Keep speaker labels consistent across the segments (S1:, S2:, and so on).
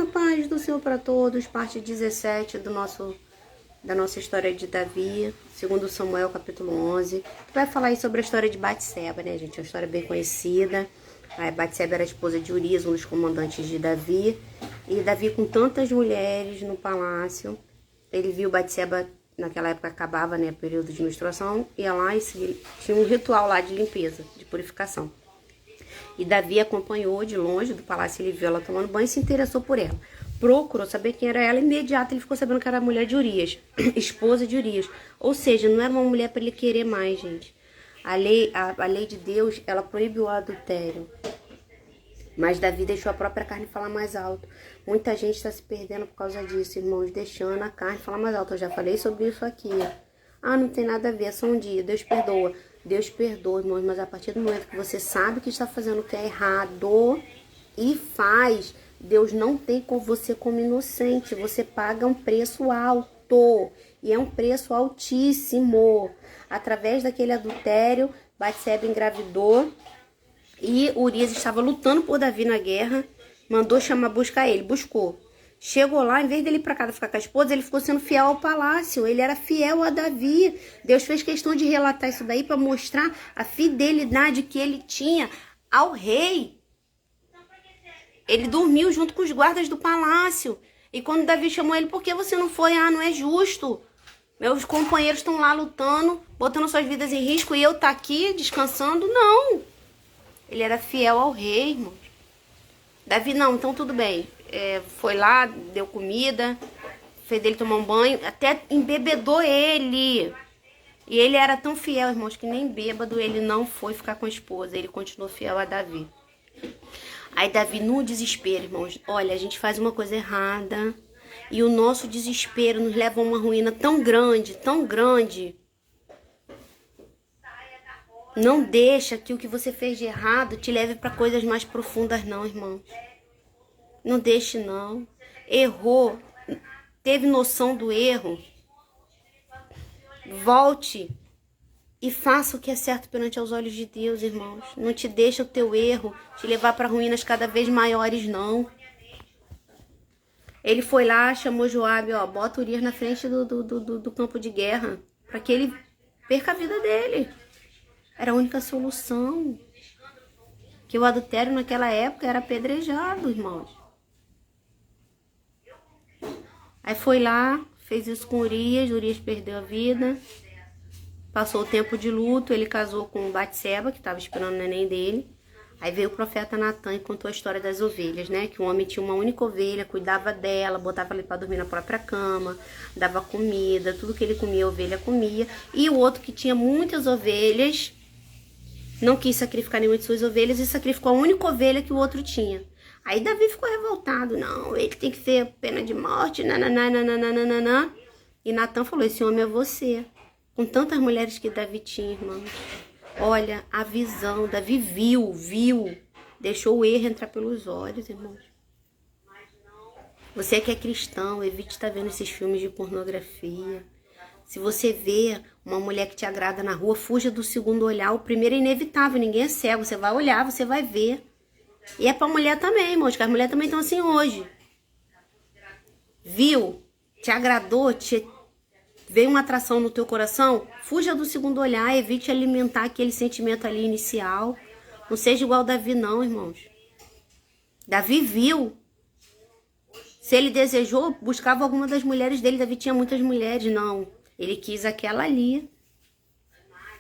S1: paz do Senhor para todos, parte 17 da nossa história de Davi, segundo Samuel, capítulo 11. Vai falar aí sobre a história de Batseba, né, gente? É uma história bem conhecida. A Batseba era a esposa de Urias, um dos comandantes de Davi. E Davi, com tantas mulheres no palácio, ele viu Batseba, naquela época acabava, né, o período de menstruação, ia lá e tinha um ritual lá de limpeza, de purificação. E Davi acompanhou de longe do palácio, ele viu ela tomando banho e se interessou por ela. Procurou saber quem era ela, imediato ele ficou sabendo que era a mulher de Urias, esposa de Urias. Ou seja, não era uma mulher para ele querer mais, gente. A lei de Deus, ela proíbe o adultério. Mas Davi deixou a própria carne falar mais alto. Muita gente está se perdendo por causa disso, irmãos, deixando a carne falar mais alto. Eu já falei sobre isso aqui. Ah, não tem nada a ver, é só um dia. Deus perdoa. Deus perdoa, irmãos, mas a partir do momento que você sabe que está fazendo o que é errado e faz, Deus não tem com você como inocente. Você paga um preço alto. E é um preço altíssimo. Através daquele adultério, Batseba engravidou. E Urias estava lutando por Davi na guerra. Mandou buscar ele. Buscou. Chegou lá, em vez dele ir para casa ficar com a esposa, ele ficou sendo fiel ao palácio. Ele era fiel a Davi. Deus fez questão de relatar isso daí para mostrar a fidelidade que ele tinha ao rei. Ele dormiu junto com os guardas do palácio. E quando Davi chamou ele, por que você não foi? Ah, não é justo. Meus companheiros estão lá lutando, botando suas vidas em risco e eu tá aqui descansando? Não. Ele era fiel ao rei, irmão. Davi, não, então tudo bem. Foi lá, deu comida, fez ele tomar um banho, até embebedou ele. E ele era tão fiel, irmãos, que nem bêbado ele não foi ficar com a esposa. Ele continuou fiel a Davi. Aí Davi, no desespero, irmãos, olha, a gente faz uma coisa errada e o nosso desespero nos leva a uma ruína tão grande, tão grande. Não deixa que o que você fez de errado te leve para coisas mais profundas, não, irmão. Não deixe, não. Errou. Teve noção do erro. Volte e faça o que é certo perante aos olhos de Deus, irmãos. Não te deixa o teu erro te levar para ruínas cada vez maiores, não. Ele foi lá, chamou Joabe, ó, bota Urias na frente do campo de guerra, para que ele perca a vida dele. Era a única solução. Que o adultério naquela época era apedrejado, irmãos. Aí foi lá, fez isso com Urias perdeu a vida. Passou o tempo de luto, ele casou com Batseba, que estava esperando o neném dele. Aí veio o profeta Natan e contou a história das ovelhas, né? Que o homem tinha uma única ovelha, cuidava dela, botava ele para dormir na própria cama, dava comida, tudo que ele comia, a ovelha comia. E o outro que tinha muitas ovelhas, não quis sacrificar nenhuma de suas ovelhas e sacrificou a única ovelha que o outro tinha. Aí Davi ficou revoltado. Não, ele tem que ser pena de morte, nananana. E Natan falou, esse homem é você. Com tantas mulheres que Davi tinha, irmãos. Olha, a visão, Davi viu. Deixou o erro entrar pelos olhos, irmãos. Você que é cristão, evite estar vendo esses filmes de pornografia. Se você vê uma mulher que te agrada na rua, fuja do segundo olhar. O primeiro é inevitável, ninguém é cego. Você vai olhar, você vai ver. E é pra mulher também, irmãos, que as mulheres também estão assim hoje. Viu? Te agradou? Veio uma atração no teu coração? Fuja do segundo olhar, evite alimentar aquele sentimento ali inicial. Não seja igual Davi não, irmãos. Davi viu. Se ele desejou, buscava alguma das mulheres dele. Davi tinha muitas mulheres, não. Ele quis aquela ali.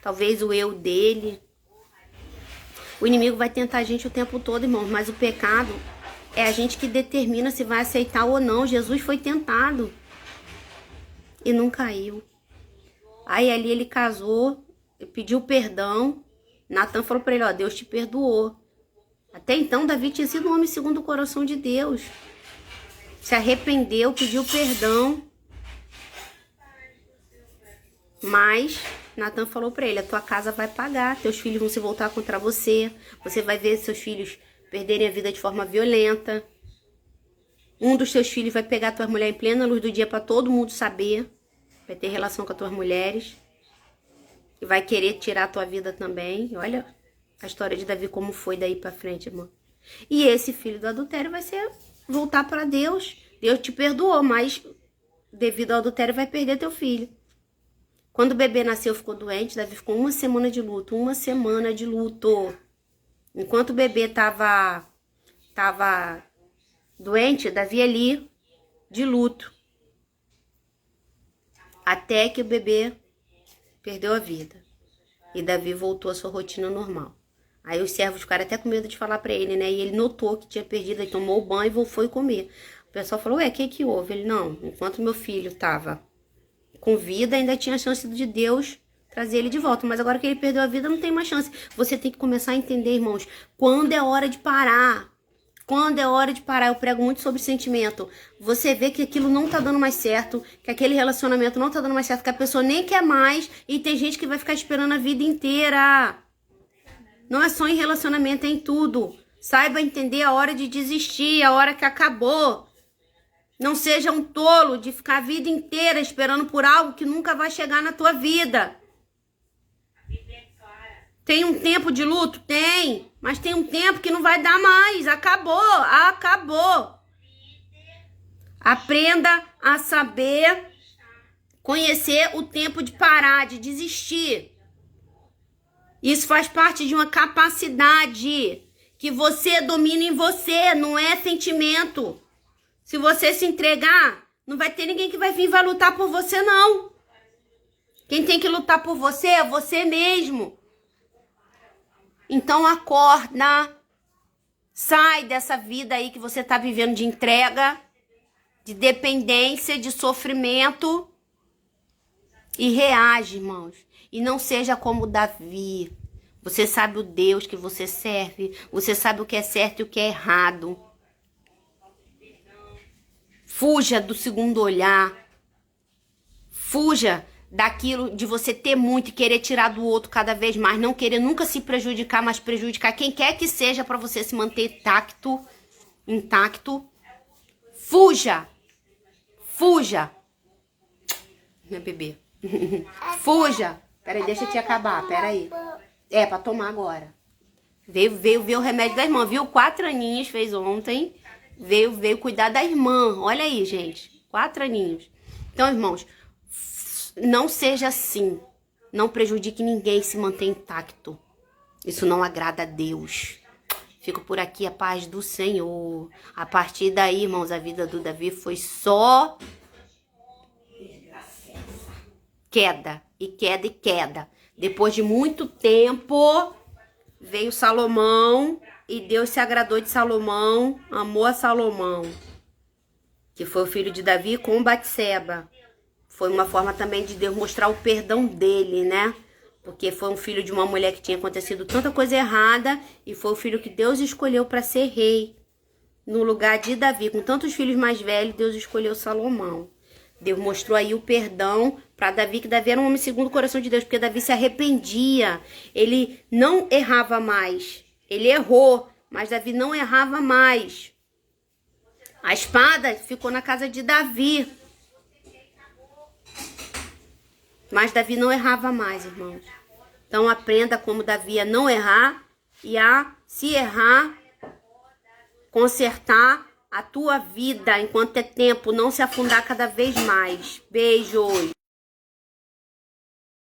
S1: Talvez o eu dele. O inimigo vai tentar a gente o tempo todo, irmãos. Mas o pecado é a gente que determina se vai aceitar ou não. Jesus foi tentado. E não caiu. Aí ali ele casou. Pediu perdão. Natan falou para ele, ó, Deus te perdoou. Até então Davi tinha sido um homem segundo o coração de Deus. Se arrependeu, pediu perdão. Mas Natan falou para ele, a tua casa vai pagar, teus filhos vão se voltar contra você, você vai ver seus filhos perderem a vida de forma violenta. Um dos teus filhos vai pegar a tua mulher em plena luz do dia para todo mundo saber, vai ter relação com as tuas mulheres e vai querer tirar a tua vida também. Olha a história de Davi como foi daí para frente, irmão. E esse filho do adultério vai ser voltar para Deus. Deus te perdoou, mas devido ao adultério vai perder teu filho. Quando o bebê nasceu, ficou doente, Davi ficou 1 semana de luto. 1 semana de luto. Enquanto o bebê tava doente, Davi ali de luto. Até que o bebê perdeu a vida. E Davi voltou à sua rotina normal. Aí os servos ficaram até com medo de falar pra ele, né? E ele notou que tinha perdido, ele tomou o banho e foi comer. O pessoal falou, ué, o que houve? Ele, não, enquanto meu filho tava com vida, ainda tinha a chance de Deus trazer ele de volta. Mas agora que ele perdeu a vida, não tem mais chance. Você tem que começar a entender, irmãos, quando é hora de parar. Quando é hora de parar, eu prego muito sobre sentimento. Você vê que aquilo não tá dando mais certo, que aquele relacionamento não tá dando mais certo, que a pessoa nem quer mais e tem gente que vai ficar esperando a vida inteira. Não é só em relacionamento, é em tudo. Saiba entender a hora de desistir, a hora que acabou. Não seja um tolo de ficar a vida inteira esperando por algo que nunca vai chegar na tua vida. Tem um tempo de luto? Tem. Mas tem um tempo que não vai dar mais. Acabou. Acabou. Aprenda a saber conhecer o tempo de parar, de desistir. Isso faz parte de uma capacidade que você domina em você, não é sentimento. Se você se entregar, não vai ter ninguém que vai vir e vai lutar por você, não. Quem tem que lutar por você é você mesmo. Então acorda, sai dessa vida aí que você tá vivendo de entrega, de dependência, de sofrimento e reage, irmãos. E não seja como Davi. Você sabe o Deus que você serve, você sabe o que é certo e o que é errado. Fuja do segundo olhar. Fuja daquilo de você ter muito e querer tirar do outro cada vez mais, não querer nunca se prejudicar, mas prejudicar quem quer que seja para você se manter intacto. Fuja. Fuja. Meu bebê. Fuja. Peraí, deixa eu te acabar, peraí. É, pra tomar agora. Veio ver o remédio da irmã, viu? 4 aninhos fez ontem. Veio cuidar da irmã. Olha aí, gente. 4 aninhos. Então, irmãos, não seja assim. Não prejudique ninguém, se mantenha intacto. Isso não agrada a Deus. Fico por aqui, a paz do Senhor. A partir daí, irmãos, a vida do Davi foi só queda, e queda, e queda. Depois de muito tempo, veio Salomão, e Deus se agradou de Salomão, amou a Salomão, que foi o filho de Davi com Batseba. Foi uma forma também de Deus mostrar o perdão dele, né? Porque foi um filho de uma mulher que tinha acontecido tanta coisa errada, e foi o filho que Deus escolheu para ser rei. No lugar de Davi, com tantos filhos mais velhos, Deus escolheu Salomão. Deus mostrou aí o perdão para Davi, que Davi era um homem segundo o coração de Deus, porque Davi se arrependia. Ele não errava mais. Ele errou, mas Davi não errava mais. A espada ficou na casa de Davi. Mas Davi não errava mais, irmãos. Então aprenda como Davi a não errar e a, se errar, consertar a tua vida enquanto é tempo, não se afundar cada vez mais. Beijos!